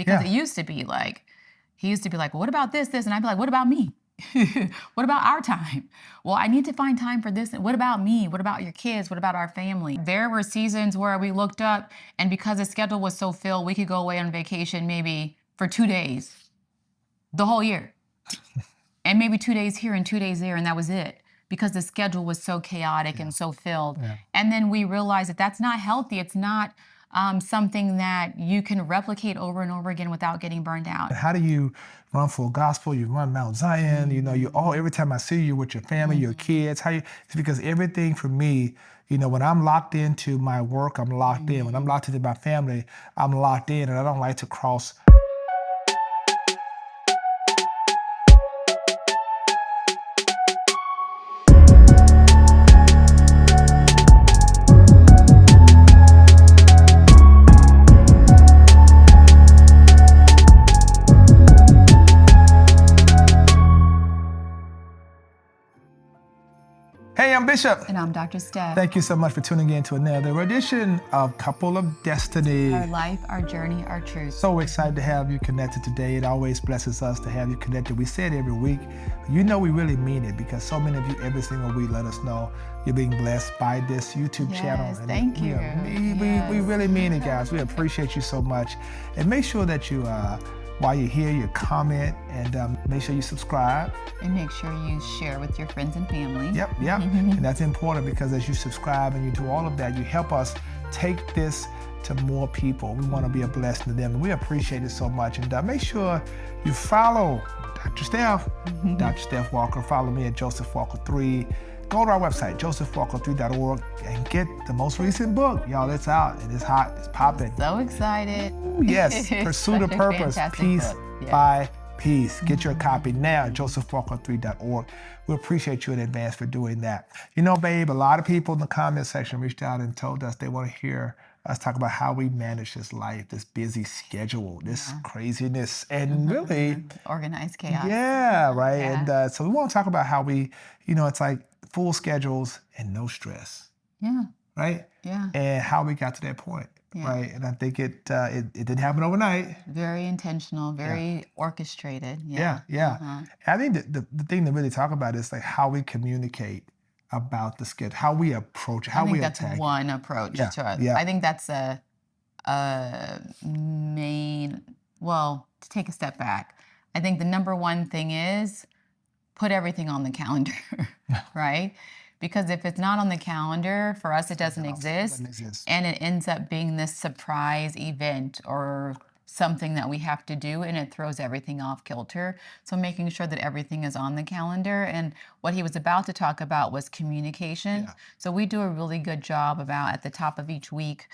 Because it used to be like, he used to be like, well, what about this? And I'd be like, what about me? What about our time? Well, I need to find time for this. What about me? What about your kids? What about our family? There were seasons where we looked up, and because the schedule was so filled, we could go away on vacation maybe for 2 days, the whole year. And maybe 2 days here and 2 days there, and that was it. Because the schedule was so chaotic and so filled. And then we realized that that's not healthy. It's not something that you can replicate over and over again without getting burned out. How do you run full gospel? You run Mount Zion. You know, every time I see you with your family, your kids. It's because everything for me, you know, when I'm locked into my work, I'm locked in. When I'm locked into my family, I'm locked in, and I don't like to cross. Hey, I'm Bishop. And I'm Dr. Steph. Thank you so much for tuning in to another edition of Couple of Destiny. Our life, our journey, our truth. So excited to have you connected today. It always blesses us to have you connected. We say it every week. You know we really mean it, because so many of you every single week let us know you're being blessed by this YouTube channel. Yes, thank you. We really mean it, guys. We appreciate you so much. And make sure that you, while you're here, you comment, and make sure you subscribe. And make sure you share with your friends and family. Yep. And that's important, because as you subscribe and you do all of that, you help us take this to more people. We want to be a blessing to them, and we appreciate it so much. And make sure you follow Dr. Steph, Dr. Steph Walker. Follow me at Joseph Walker 3. Go to our website, josephwalker3.org, and get the most recent book. Y'all, it's out, and it's hot, it's popping. So excited. Ooh, yes, Pursuit of Purpose, Peace by Peace. Get your copy now at josephwalker3.org. We appreciate you in advance for doing that. You know, babe, a lot of people in the comment section reached out and told us they want to hear us talk about how we manage this life, this busy schedule, this craziness, and really organized chaos. Yeah, right. And so we want to talk about how we, you know, it's like full schedules and no stress. Yeah. Right? Yeah. And how we got to that point. Right. And I think it didn't happen overnight. Very intentional, very orchestrated. Yeah. I think the thing to really talk about is like how we communicate about the schedule, how we approach it, how we attack. That's one approach to it. I think that's a main, well, to take a step back, I think the number one thing is put everything on the calendar, right? Because if it's not on the calendar, for us, it doesn't exist. And it ends up being this surprise event or something that we have to do, and it throws everything off kilter. So making sure that everything is on the calendar. And what he was about to talk about was communication. So we do a really good job about at the top of each week,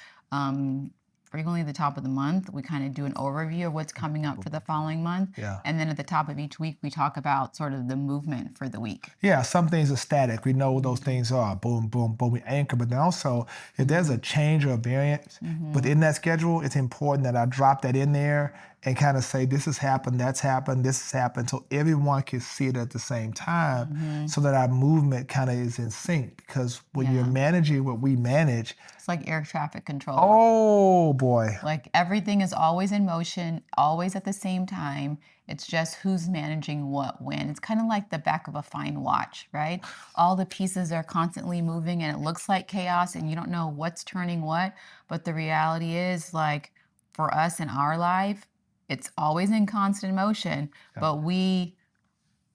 frequently at the top of the month, we kind of do an overview of what's coming up for the following month. And then at the top of each week, we talk about sort of the movement for the week. Yeah, some things are static. We know what those things are. Boom, boom, boom, we anchor. But then also, if there's a change or a variance within that schedule, it's important that I drop that in there and kind of say, this has happened, that's happened, this has happened, so everyone can see it at the same time, so that our movement kind of is in sync. Because when you're managing what we manage, it's like air traffic control. Oh boy. Like everything is always in motion, always at the same time. It's just who's managing what when. It's kind of like the back of a fine watch, right? All the pieces are constantly moving, and it looks like chaos, and you don't know what's turning what. But the reality is, like, for us in our life, it's always in constant motion, but we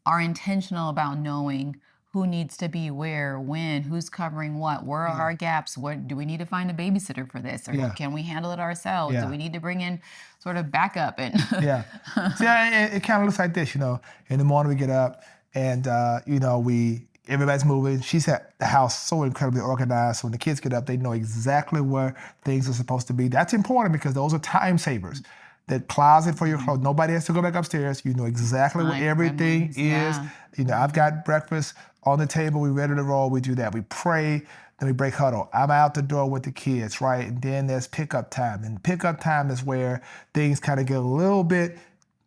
are intentional about knowing who needs to be where, when, who's covering what, where are our gaps, what do we need to find a babysitter for this, or can we handle it ourselves? Do we need to bring in sort of backup? And it kind of looks like this, you know. In the morning we get up, and you know, everybody's moving. She's at the house so incredibly organized. So when the kids get up, they know exactly where things are supposed to be. That's important, because those are time savers. That closet for your clothes, nobody has to go back upstairs. You know exactly where everything is. You know, I've got breakfast on the table. We're ready to roll. We do that. We pray. Then we break huddle. I'm out the door with the kids, right? And then there's pickup time. And pickup time is where things kind of get a little bit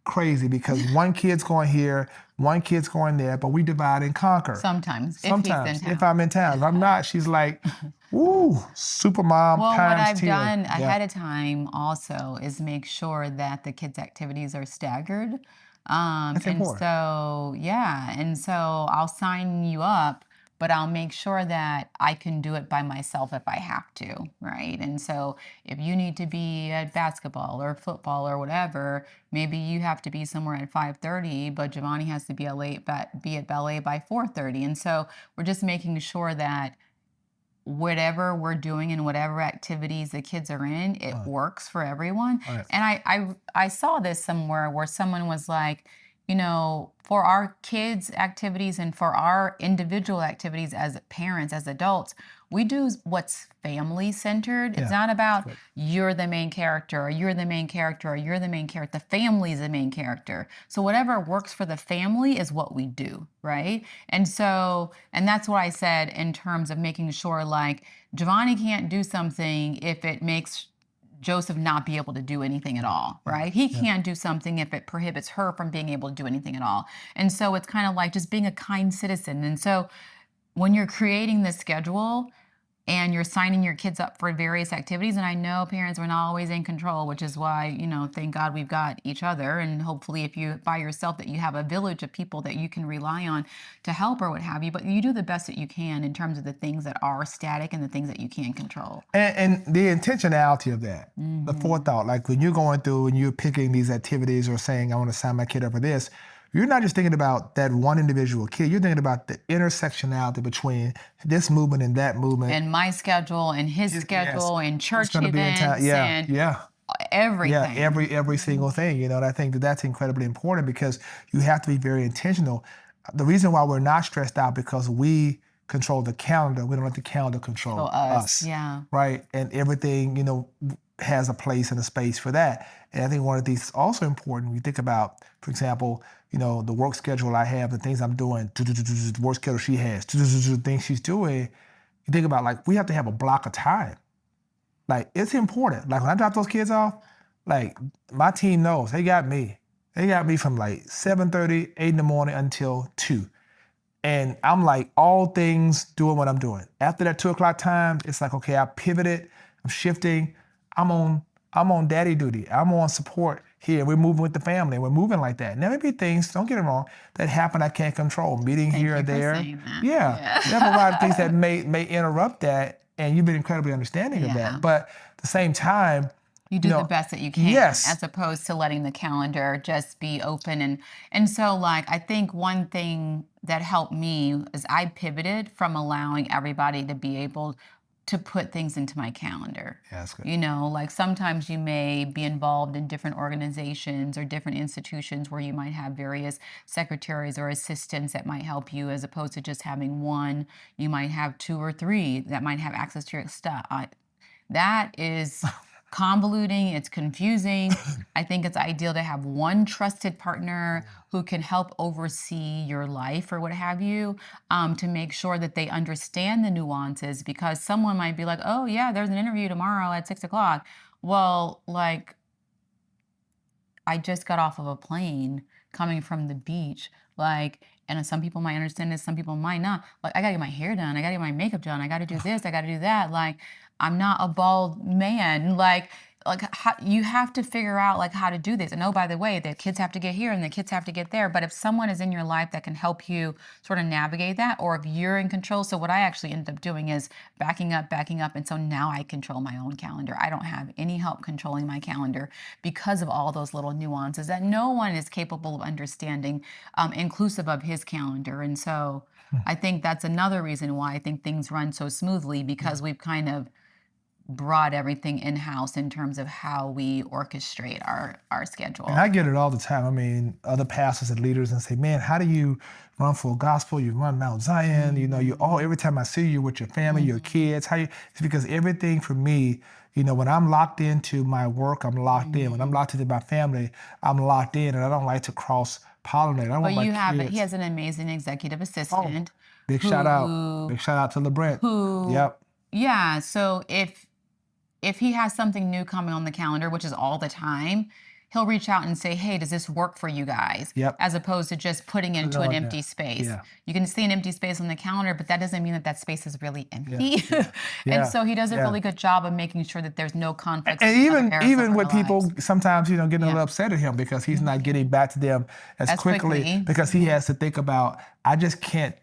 crazy because one kid's going here, one kid's going there, but we divide and conquer. Sometimes, Sometimes, if he's in if town. I'm in town. If I'm not, she's like, "Ooh, super mom Well, what times I've 10." done Yeah. ahead of time also is make sure that the kids' activities are staggered. That's And important. so, yeah, and so I'll sign you up, but I'll make sure that I can do it by myself if I have to, right? And so if you need to be at basketball or football or whatever, maybe you have to be somewhere at 5:30, but Giovanni has to be be at ballet by 4:30. And so we're just making sure that whatever we're doing and whatever activities the kids are in, it works for everyone. Right. And I saw this somewhere where someone was like, you know, for our kids' activities and for our individual activities as parents, as adults, we do what's family centered. It's Yeah, not about good. you're the main character or you're the main character or you're the main character. The family is the main character. So whatever works for the family is what we do, right? And so, and that's what I said in terms of making sure like Giovanni can't do something if it makes Joseph not be able to do anything at all, right? He can't do something if it prohibits her from being able to do anything at all. And so it's kind of like just being a kind citizen. And so when you're creating this schedule and you're signing your kids up for various activities, and I know parents are not always in control, which is why, you know, thank God we've got each other. And hopefully if you by yourself that you have a village of people that you can rely on to help or what have you, but you do the best that you can in terms of the things that are static and the things that you can control. And the intentionality of that, the forethought, like when you're going through and you're picking these activities or saying, I want to sign my kid up for this, you're not just thinking about that one individual kid. You're thinking about the intersectionality between this movement and that movement. And my schedule and his schedule and church Who's gonna be in town? events and everything. Yeah, every single thing, you know, and I think that that's incredibly important because you have to be very intentional. The reason why we're not stressed out because we control the calendar, we don't let the calendar control us. Yeah. Right? And everything, you know, has a place and a space for that. And I think one of these is also important when you think about, for example, you know, the work schedule I have, the things I'm doing, the work schedule she has, the things she's doing. You think about like we have to have a block of time. Like it's important. Like when I drop those kids off, like my team knows they got me. They got me from like 7:30, 8 in the morning until 2. And I'm like all things doing what I'm doing. After that 2 o'clock time, it's like, okay, I pivoted, I'm shifting, I'm on daddy duty. I'm on support here. We're moving with the family. We're moving like that. And there may be things, don't get it wrong, that happen I can't control. Meeting here or there. Yeah. There are a lot of things that may interrupt that, and you've been incredibly understanding of that. But at the same time, you do the best that you can, yes, as opposed to letting the calendar just be open. And so like I think one thing that helped me is I pivoted from allowing everybody to be able to put things into my calendar. Yeah, that's good. You know, like sometimes you may be involved in different organizations or different institutions where you might have various secretaries or assistants that might help you as opposed to just having one. You might have 2 or 3 that might have access to your stuff. That is convoluting, it's confusing. I think it's ideal to have one trusted partner who can help oversee your life or what have you, to make sure that they understand the nuances, because someone might be like, oh yeah, there's an interview tomorrow at 6 o'clock. Well, like, I just got off of a plane coming from the beach, like, and some people might understand this, some people might not. Like, I gotta get my hair done, I gotta get my makeup done, I gotta do this, I gotta do that. Like, I'm not a bald man. Like you have to figure out like how to do this. And oh, by the way, the kids have to get here and the kids have to get there. But if someone is in your life that can help you sort of navigate that, or if you're in control. So what I actually ended up doing is backing up. And so now I control my own calendar. I don't have any help controlling my calendar because of all those little nuances that no one is capable of understanding, inclusive of his calendar. And so I think that's another reason why I think things run so smoothly, because we've kind of brought everything in-house in terms of how we orchestrate our schedule. And I get it all the time. I mean, other pastors and leaders and say, man, how do you run full gospel? You run Mount Zion, you know, every time I see you with your family, your kids, it's because everything for me, you know, when I'm locked into my work, I'm locked in. When I'm locked into my family, I'm locked in, and I don't like to cross-pollinate. I want my kids. He has an amazing executive assistant. Big shout out. Big shout out to LeBrent. Yep. Yeah, so if he has something new coming on the calendar, which is all the time, he'll reach out and say, hey, does this work for you guys? Yep. As opposed to just putting into an empty space. Yeah. You can see an empty space on the calendar, but that doesn't mean that that space is really empty. Yeah. And so he does a really good job of making sure that there's no conflicts. And even with people lives. sometimes, you know, getting a little upset at him because he's not getting back to them as quickly because he has to think about, I just can't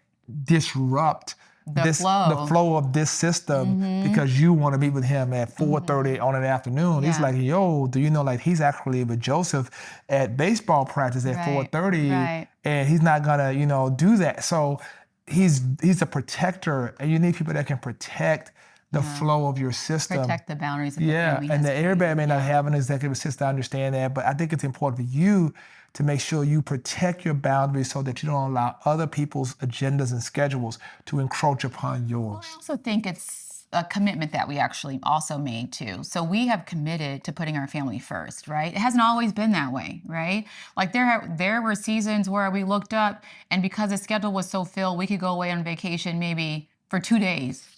disrupt the flow of this system because you want to meet with him at 4:30 on an afternoon. He's like, yo, do you know, like, he's actually with Joseph at baseball practice at 4:30 and he's not gonna, you know, do that. So he's a protector, and you need people that can protect the flow of your system. Protect the boundaries of the family. And everybody may not have an executive assistant, I understand that, but I think it's important for you to make sure you protect your boundaries so that you don't allow other people's agendas and schedules to encroach upon yours. I also think it's a commitment that we actually also made too. So we have committed to putting our family first, right? It hasn't always been that way, right? Like there were seasons where we looked up, and because the schedule was so filled, we could go away on vacation maybe for 2 days,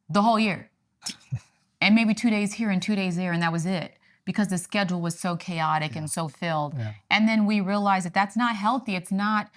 the whole year. And maybe 2 days here and 2 days there, and that was it, because the schedule was so chaotic and so filled. And then we realized that that's not healthy. It's not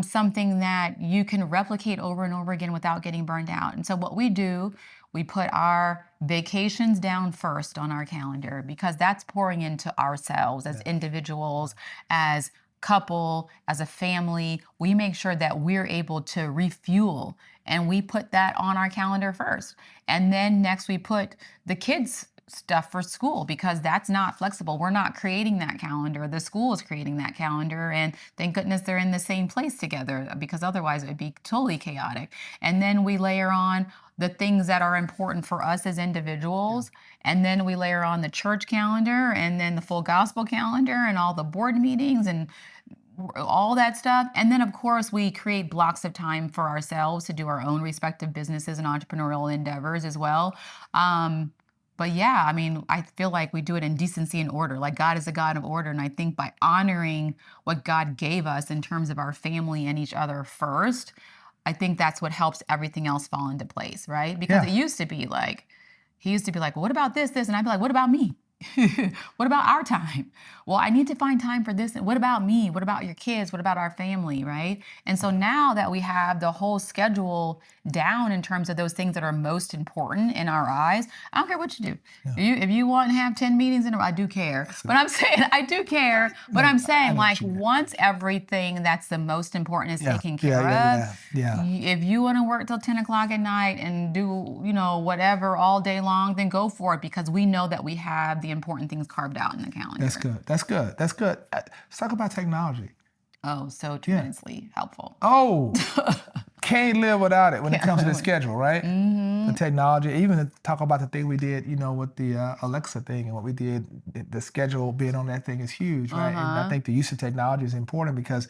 something that you can replicate over and over again without getting burned out. And so what we do, we put our vacations down first on our calendar, because that's pouring into ourselves as individuals, as couple, as a family. We make sure that we're able to refuel, and we put that on our calendar first. And then next we put the kids' stuff for school, because that's not flexible. We're not creating that calendar. The school is creating that calendar, and thank goodness they're in the same place together, because otherwise it would be totally chaotic. And then we layer on the things that are important for us as individuals, and then we layer on the church calendar, and then the full gospel calendar, and all the board meetings, and all that stuff. And then of course we create blocks of time for ourselves to do our own respective businesses and entrepreneurial endeavors as well. But yeah, I mean, I feel like we do it in decency and order. Like, God is a God of order. And I think by honoring what God gave us in terms of our family and each other first, I think that's what helps everything else fall into place, right? Because it used to be like, he used to be like, well, what about this? And I'd be like, what about me? What about our time? Well, I need to find time for this. What about me? What about your kids? What about our family, right? And so now that we have the whole schedule down in terms of those things that are most important in our eyes, I don't care what you do. If you want to have 10 meetings in a row, I do care. But I'm saying, I do care. But I'm saying, like, once everything that's the most important is taken care of, if you want to work till 10 o'clock at night and do, you know, whatever all day long, then go for it, because we know that we have the important things carved out in the calendar. That's good. That's good. That's good. Let's talk about technology. Oh, so tremendously helpful. Oh, can't live without it when it comes to the schedule, right? The technology, even to talk about the thing we did, you know, with the Alexa thing and what we did, the schedule being on that thing is huge, right? And I think the use of technology is important because,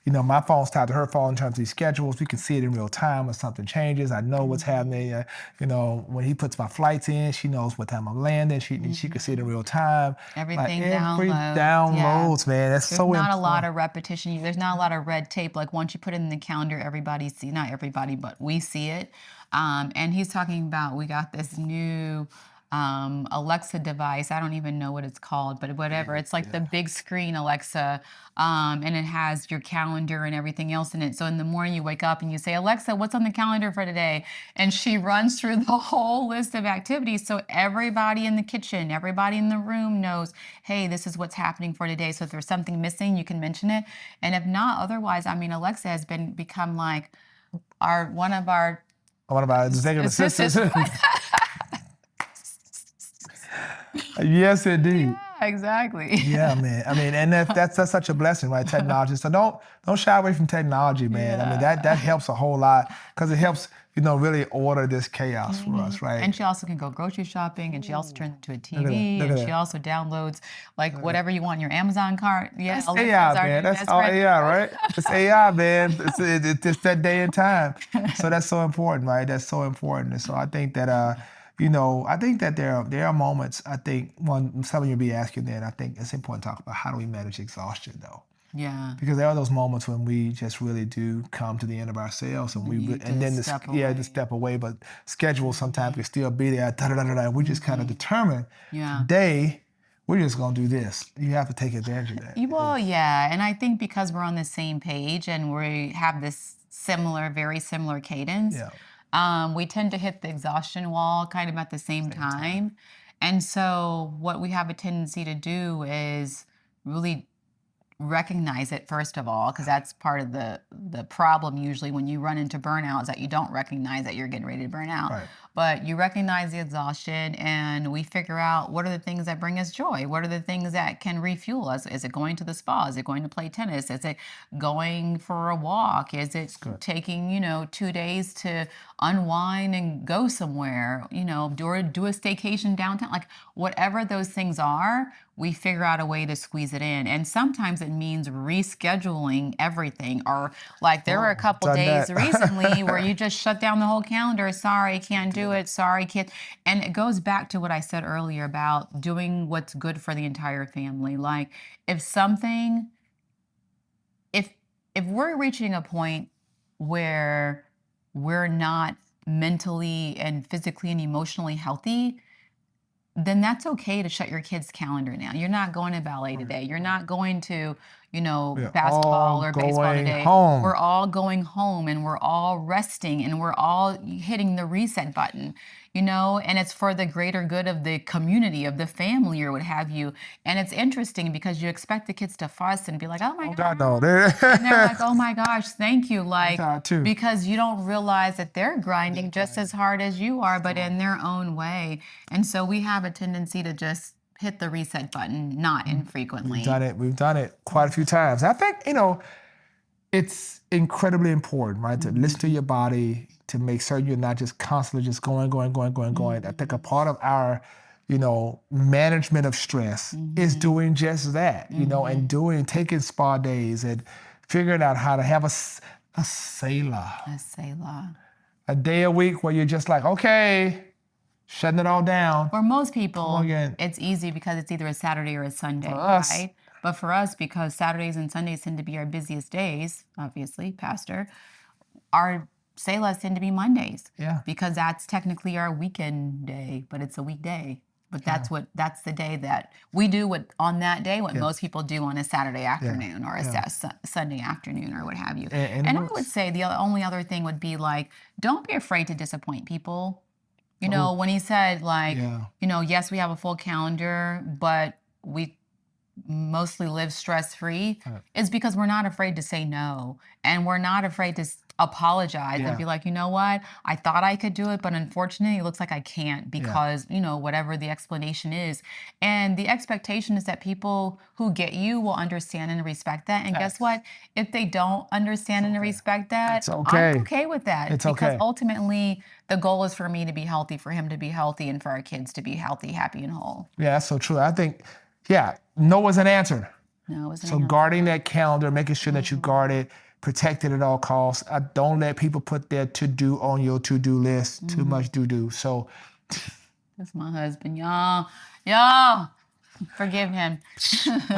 you know, my phone's tied to her phone in terms of these schedules. We can see it in real time when something changes. I know what's happening. You know, when he puts my flights in, she knows what time I'm landing. She can see it in real time. Everything downloads, man. That's so important. There's not a lot of repetition. There's not a lot of red tape. Like, once you put it in the calendar, everybody see, not everybody, but we see it. And he's talking about, we got this new Alexa device. I don't even know what it's called, but whatever. It's like the big screen Alexa, and it has your calendar and everything else in it. So in the morning you wake up and you say, Alexa, what's on the calendar for today? And she runs through the whole list of activities. So everybody in the kitchen, everybody in the room knows, hey, this is what's happening for today. So if there's something missing, you can mention it. And if not, otherwise, I mean, Alexa has become like one of our executive assistants. Yes, indeed. Yeah, exactly. Yeah, man. I mean, and that's such a blessing, right? Technology. So don't shy away from technology, man. I mean, that helps a whole lot, because it helps, you know, really order this chaos for us, right? And she also can go grocery shopping, and she also turns into a TV, and she also downloads like whatever you want in your Amazon cart. Yeah, that's AI, man. That's all AI, right? It's AI, man. It's that day and time. So that's so important, right? That's so important. And so I think that you know, I think that there are moments, I think, when some of you be asking then, I think it's important to talk about how do we manage exhaustion, though. Yeah. Because there are those moments when we just really do come to the end of ourselves, and just step away. But schedule sometimes can still be there. We just kind of determine today we're just going to do this. You have to take advantage of that. Well, yeah. And I think because we're on the same page and we have this very similar cadence, we tend to hit the exhaustion wall kind of at the same time. And so what we have a tendency to do is really recognize it first of all, because that's part of the problem usually when you run into burnout is that you don't recognize that you're getting ready to burn out. Right. But you recognize the exhaustion and we figure out what are the things that bring us joy? What are the things that can refuel us? Is it going to the spa? Is it going to play tennis? Is it going for a walk? Is it taking, 2 days to unwind and go somewhere, or do a staycation downtown? Like whatever those things are, we figure out a way to squeeze it in. And sometimes it means rescheduling everything. Or like there were a couple days recently where you just shut down the whole calendar. Sorry, can't do it. Sorry, can't. And it goes back to what I said earlier about doing what's good for the entire family. Like if we're reaching a point where we're not mentally and physically and emotionally healthy, then that's okay to shut your kid's calendar down. You're not going to ballet today. You're not going to, basketball or baseball today. We're all going home and we're all resting and we're all hitting the reset button, and it's for the greater good of the community, of the family or what have you. And it's interesting because you expect the kids to fuss and be like, oh my God, no. And they're like, oh my gosh, thank you. Like, because you don't realize that they're grinding just as hard as you are, but in their own way. And so we have a tendency to just hit the reset button, not infrequently. We've done it quite a few times. I think, it's incredibly important, right? To listen to your body, to make sure you're not just constantly just going. I think a part of our, management of stress is doing just that, and taking spa days and figuring out how to have a Selah. A day a week where you're just like, okay, shutting it all down. For most people, it's easy because it's either a Saturday or a Sunday, right? But for us, because Saturdays and Sundays tend to be our busiest days, obviously, Pastor, our Selahs tend to be Mondays. Yeah. Because that's technically our weekend day, but it's a weekday. But that's the day that we do what most people do on a Saturday afternoon or a Sunday afternoon or what have you. And I would say the only other thing would be like, don't be afraid to disappoint people. When he said like, yes, we have a full calendar, but we mostly live stress-free, is because we're not afraid to say no. And we're not afraid to apologize and be like, you know what, I thought I could do it, but unfortunately it looks like I can't because, whatever the explanation is. And the expectation is that people who get you will understand and respect that. And guess what? If they don't understand and respect that, I'm okay with that. Because ultimately the goal is for me to be healthy, for him to be healthy, and for our kids to be healthy, happy, and whole. Yeah, that's so true. I think, no is an answer. No is an answer. So guarding that calendar, making sure that you guard it, protect it at all costs. Don't let people put their to-do on your to-do list. Too much do-do. So that's my husband, y'all. Forgive him.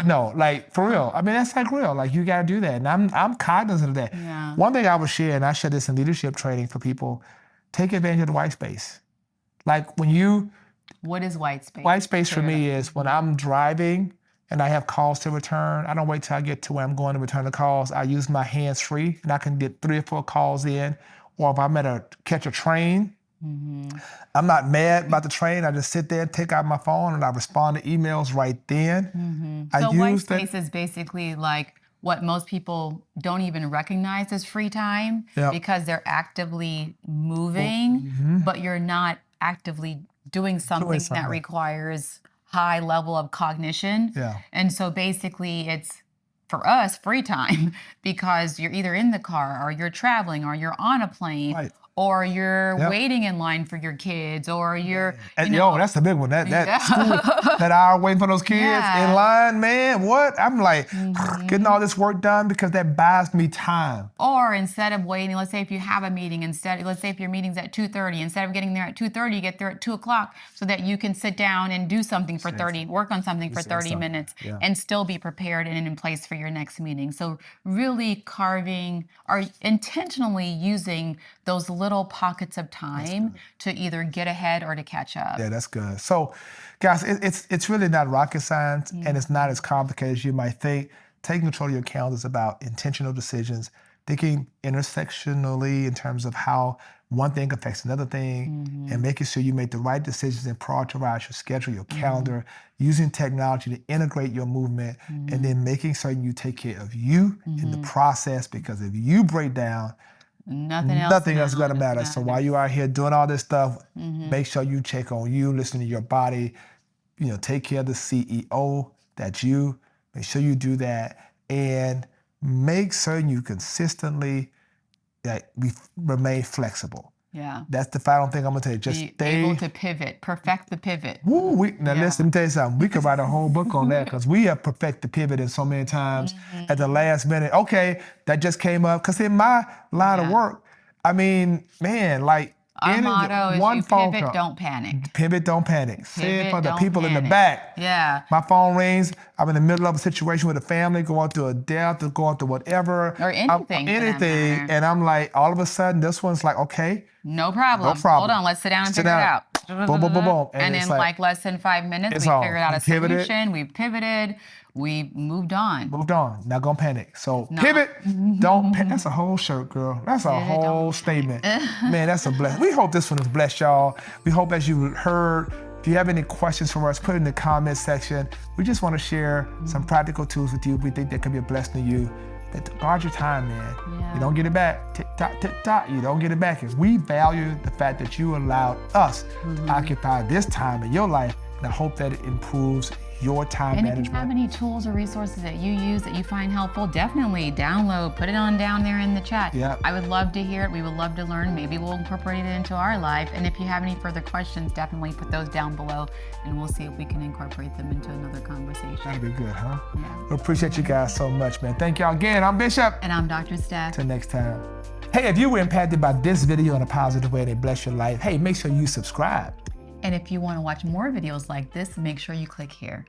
No, like for real. I mean, that's like real. Like you got to do that, and I'm cognizant of that. Yeah. One thing I would share, and I share this in leadership training for people: take advantage of the white space. Like when you. What is white space? White space for me is when I'm driving and I have calls to return. I don't wait till I get to where I'm going to return the calls. I use my hands free and I can get 3 or 4 calls in. Or if I'm catch a train, I'm not mad about the train. I just sit there, take out my phone, and I respond to emails right then. So white space is basically like what most people don't even recognize as free time because they're actively moving, but you're not actively doing something that requires high level of cognition. And so basically it's, for us, free time because you're either in the car or you're traveling or you're on a plane or you're waiting in line for your kids or you're, that's the big one. That school, that hour waiting for those kids in line, man, what? I'm like getting all this work done because that buys me time. Or instead of waiting, let's say if you have a meeting, let's say if your meeting's at 2:30, instead of getting there at 2:30, you get there at 2 o'clock so that you can sit down and do something for work on something for 30 minutes and still be prepared and in place for your next meeting. So really carving or intentionally using those little little pockets of time to either get ahead or to catch up. Yeah, that's good. So, guys, it's really not rocket science, and it's not as complicated as you might think. Taking control of your calendar is about intentional decisions, thinking intersectionally in terms of how one thing affects another thing, and making sure you make the right decisions and prioritize your schedule, your calendar, using technology to integrate your movement, and then making certain you take care of you in the process, because if you break down, Nothing else is going to matter. So while you're out here doing all this stuff, make sure you check on you, listen to your body, take care of the CEO, that's you. Make sure you do that, and make certain you consistently remain flexible. Yeah. That's the final thing I'm going to tell you. Just stay able to pivot, perfect the pivot. Woo, listen, let me tell you something. We could write a whole book on that, because we have perfected the pivot in so many times at the last minute. Okay, that just came up. Because in my line of work, I mean, man, like, our motto is one you phone pivot, call. Don't panic. Pivot, don't panic. Say it for the don't people in the panic. back. Yeah. My phone rings. I'm in the middle of a situation with a family, going through a death, or going through whatever. Or anything. Anything. And I'm like, all of a sudden, this one's like, okay. No problem. Hold on, let's sit down and figure it out. Boom, boom, boom, boom. And in like less than 5 minutes, we figured out a solution. We pivoted. We moved on. Not gonna panic. So pivot, don't panic. That's a whole shirt, girl. That's a whole statement. Man, that's a blessing. We hope this one has blessed y'all. We hope, as you heard, if you have any questions for us, put it in the comment section. We just want to share some practical tools with you. We think that could be a blessing to you. Guard your time, man. Yeah. You don't get it back. Tick tock, tick tock. You don't get it back. Because we value the fact that you allowed us to occupy this time in your life, and I hope that it improves your time management. And if you have any tools or resources that you use that you find helpful, definitely download, put it on down there in the chat. Yep. I would love to hear it. We would love to learn. Maybe we'll incorporate it into our life. And if you have any further questions, definitely put those down below, and we'll see if we can incorporate them into another conversation. That'd be good, huh? Yeah. We appreciate you guys so much, man. Thank y'all again. I'm Bishop. And I'm Dr. Steph. Till next time. Hey, if you were impacted by this video in a positive way and it bless your life, hey, make sure you subscribe. And if you want to watch more videos like this, make sure you click here.